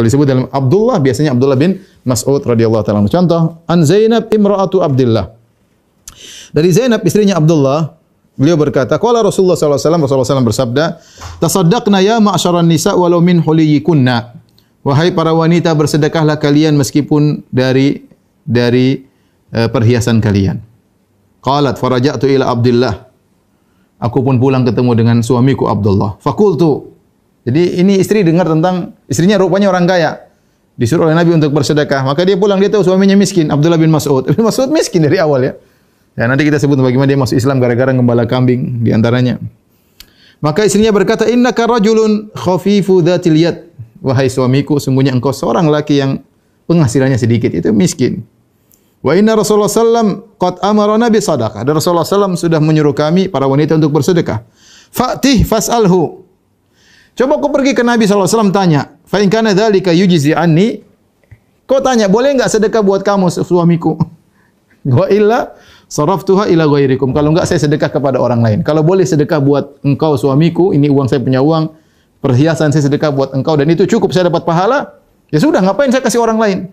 Kalau disebut dalam Abdullah, biasanya Abdullah bin Mas'ud radhiyallahu ta'ala. Contoh, an Zainab imra'atu Abdullah. Dari Zainab istrinya Abdullah, beliau berkata, qala Rasulullah sallallahu alaihi wasallam, Rasulullah SAW bersabda, tasaddaqna ya ma'syaran nisa walau min huliyikunna. Wahai para wanita, bersedekahlah kalian meskipun dari perhiasan kalian. Qalat faraja'tu ila Abdullah. Aku pun pulang ketemu dengan suamiku Abdullah. Fakultu. Jadi ini istri dengar tentang istrinya rupanya orang kaya. Disuruh oleh Nabi untuk bersedekah. Maka dia pulang, dia tahu suaminya miskin, Abdullah bin Mas'ud. Bin Mas'ud miskin dari awal ya. Ya, nanti kita sebut bagaimana dia masuk Islam gara-gara gembala kambing di antaranya. Maka istrinya berkata, "Innaka rajulun khafifu dzatil yad." Wahai suamiku, sungguhnya engkau seorang laki yang penghasilannya sedikit, itu miskin. Wa inna Rasulullah sallam qad amarna bi sadaqah. Dan Rasulullah sallam sudah menyuruh kami para wanita untuk bersedekah. Fa'tih fas'alhu. Coba kau pergi ke Nabi sallallahu alaihi wasallam tanya, "Fa in kana dzalika yujzi anni?" Kau tanya, boleh enggak sedekah buat kamu suamiku? Wa illa saraftuha ila ghairikum. Kalau enggak saya sedekah kepada orang lain. Kalau boleh sedekah buat engkau suamiku, ini uang saya punya uang, perhiasan saya sedekah buat engkau dan itu cukup saya dapat pahala, ya sudah, ngapain saya kasih orang lain?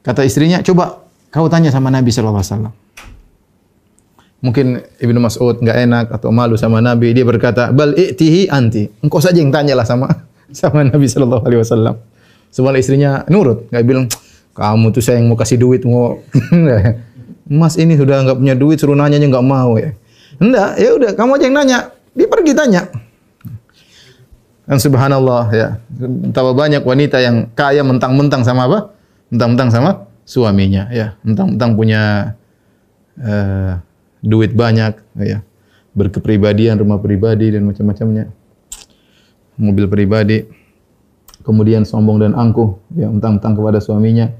Kata istrinya, coba kau tanya sama Nabi sallallahu alaihi wasallam. Mungkin Ibnu Mas'ud enggak enak atau malu sama Nabi, dia berkata, "Bal i'tihi anti." Engkau saja yang tanyalah sama Nabi sallallahu alaihi wasallam. Sebenarnya istrinya nurut, enggak bilang, "Kamu tuh saya yang mau kasih duit mau." Mas ini sudah enggak punya duit, suruh nanya enggak mau ya. Enggak, ya udah kamu aja yang nanya. Dia pergi tanya. Dan subhanallah ya, betapa banyak wanita yang kaya mentang-mentang sama apa? Mentang-mentang sama suaminya ya, mentang-mentang punya duit banyak ya, berkepribadian, rumah pribadi dan macam-macamnya. Mobil pribadi. Kemudian sombong dan angkuh ya, mentang-mentang kepada suaminya.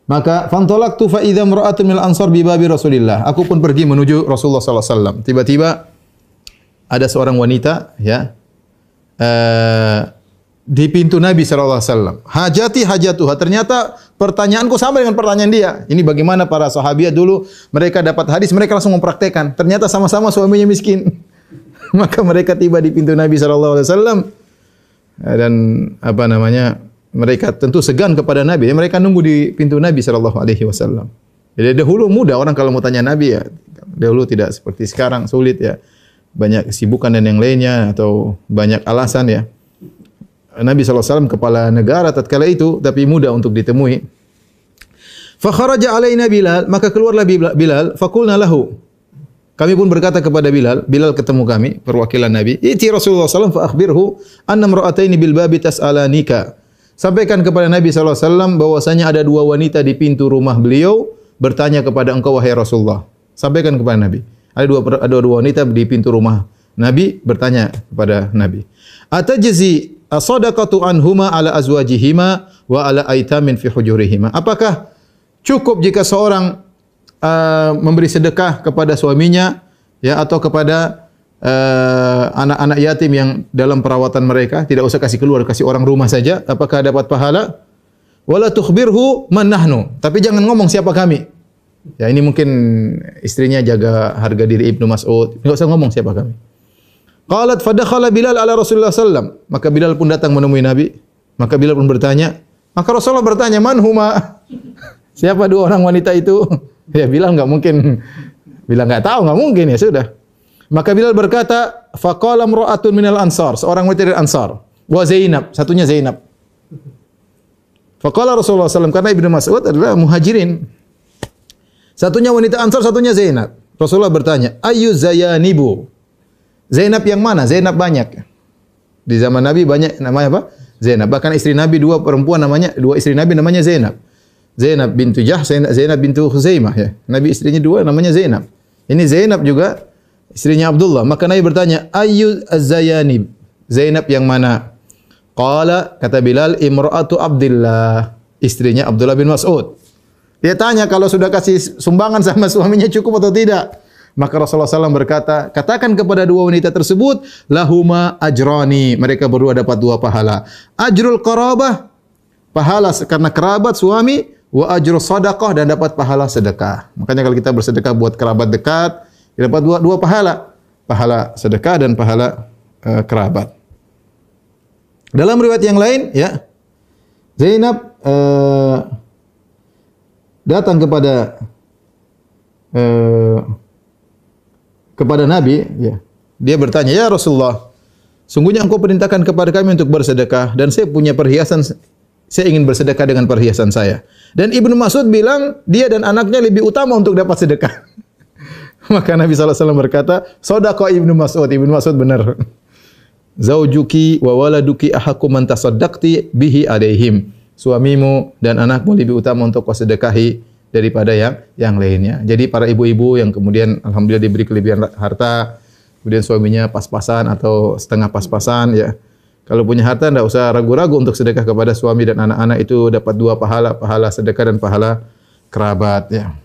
Maka fantolaktu fa idza imra'atun minal ansar bi babi Rasulillah. Aku pun pergi menuju Rasulullah sallallahu alaihi wasallam. Tiba-tiba ada seorang wanita ya di pintu Nabi sallallahu alaihi wasallam. Hajati hajatuha. Ternyata pertanyaanku sama dengan pertanyaan dia. Ini bagaimana para sahabiat dulu mereka dapat hadis, mereka langsung mempraktekkan. Ternyata sama-sama suaminya miskin. Maka mereka tiba di pintu Nabi sallallahu alaihi wasallam dan apa namanya? Mereka tentu segan kepada Nabi. Mereka nunggu di pintu Nabi sallallahu alaihi wasallam. Jadi dahulu mudah orang kalau mau tanya Nabi ya. Dahulu tidak seperti sekarang sulit ya. Banyak kesibukan dan yang lainnya atau banyak alasan ya. Nabi sallallahu alaihi wasallam kepala negara tatkala itu tapi mudah untuk ditemui. Fa kharaja alaina Bilal, maka keluarlah Bilal, faqulna lahu. Kami pun berkata kepada Bilal, Bilal ketemu kami, perwakilan Nabi. Iti Rasulullah sallallahu alaihi wasallam fa akhbirhu anna imra'ataini bil babi tas'alanika. Sampaikan kepada Nabi sallallahu alaihi wasallam bahwasanya ada dua wanita di pintu rumah beliau bertanya kepada engkau wahai Rasulullah. Sampaikan kepada Nabi. Ada dua wanita di pintu rumah Nabi bertanya kepada Nabi. Atajzi as-sadaqatu anhuma ala azwajihima wa ala aitamin fi hujurihima. Apakah cukup jika seorang memberi sedekah kepada suaminya ya atau kepada anak-anak yatim yang dalam perawatan mereka, tidak usah kasih keluar, kasih orang rumah saja, apakah dapat pahala? Wala tukhbirhu man nahnu, tapi jangan ngomong siapa kami. Ya ini mungkin istrinya jaga harga diri Ibnu Mas'ud, enggak usah ngomong siapa kami. Qalat fadakhala Bilal ala Rasulullah sallam, maka Bilal pun datang menemui Nabi, maka Bilal pun bertanya, maka Rasulullah bertanya, man huma? Siapa dua orang wanita itu? Ya Bilal enggak mungkin bilang enggak tahu, enggak mungkin, ya sudah. Maka Bilal berkata, faqala imra'atun minal ansar, seorang wanita dari Ansar, wa Zainab, satunya Zainab. Faqala Rasulullah SAW, karena Ibnu Mas'ud adalah muhajirin. Satunya wanita Ansar, satunya Zainab. Rasulullah bertanya, ayu zayanibu? Zainab yang mana? Zainab banyak. Di zaman Nabi banyak namanya apa? Zainab. Bahkan istri Nabi dua istri Nabi namanya Zainab. Zainab bintu Jahsh, Zainab bintu Khuzaimah ya. Nabi istrinya dua namanya Zainab. Ini Zainab juga istrinya Abdullah. Maka Nabi bertanya, ayu az-zayanib? Zainab yang mana? Qala, kata Bilal, imra'atu Abdullah, istrinya Abdullah bin Mas'ud. Dia tanya kalau sudah kasih sumbangan sama suaminya cukup atau tidak. Maka Rasulullah SAW berkata, katakan kepada dua wanita tersebut, lahuma ajrani, mereka berdua dapat dua pahala. Ajrul qarabah, pahala karena kerabat suami, wa ajrul sadaqah, dan dapat pahala sedekah. Makanya kalau kita bersedekah buat kerabat dekat, dapat dua pahala. Pahala sedekah dan pahala kerabat. Dalam riwayat yang lain ya, Zainab datang kepada Nabi, ya. Dia bertanya, "Ya Rasulullah, sungguhnya engkau perintahkan kepada kami untuk bersedekah dan saya punya perhiasan, saya ingin bersedekah dengan perhiasan saya." Dan Ibnu Mas'ud bilang dia dan anaknya lebih utama untuk dapat sedekah. Maka Nabi SAW berkata, "Shadaqa Ibnu Mas'ud." Ibnu Mas'ud benar. "Zaujuki wa waladuki ahaqqu man tasaddaqti bihi alaihim." Suamimu dan anakmu lebih utama untuk kau sedekahi daripada yang lainnya. Jadi para ibu-ibu yang kemudian alhamdulillah diberi kelebihan harta, kemudian suaminya pas-pasan atau setengah pas-pasan, ya. Kalau punya harta tidak usah ragu-ragu untuk sedekah kepada suami dan anak-anak, itu dapat dua pahala, pahala sedekah dan pahala kerabat, ya.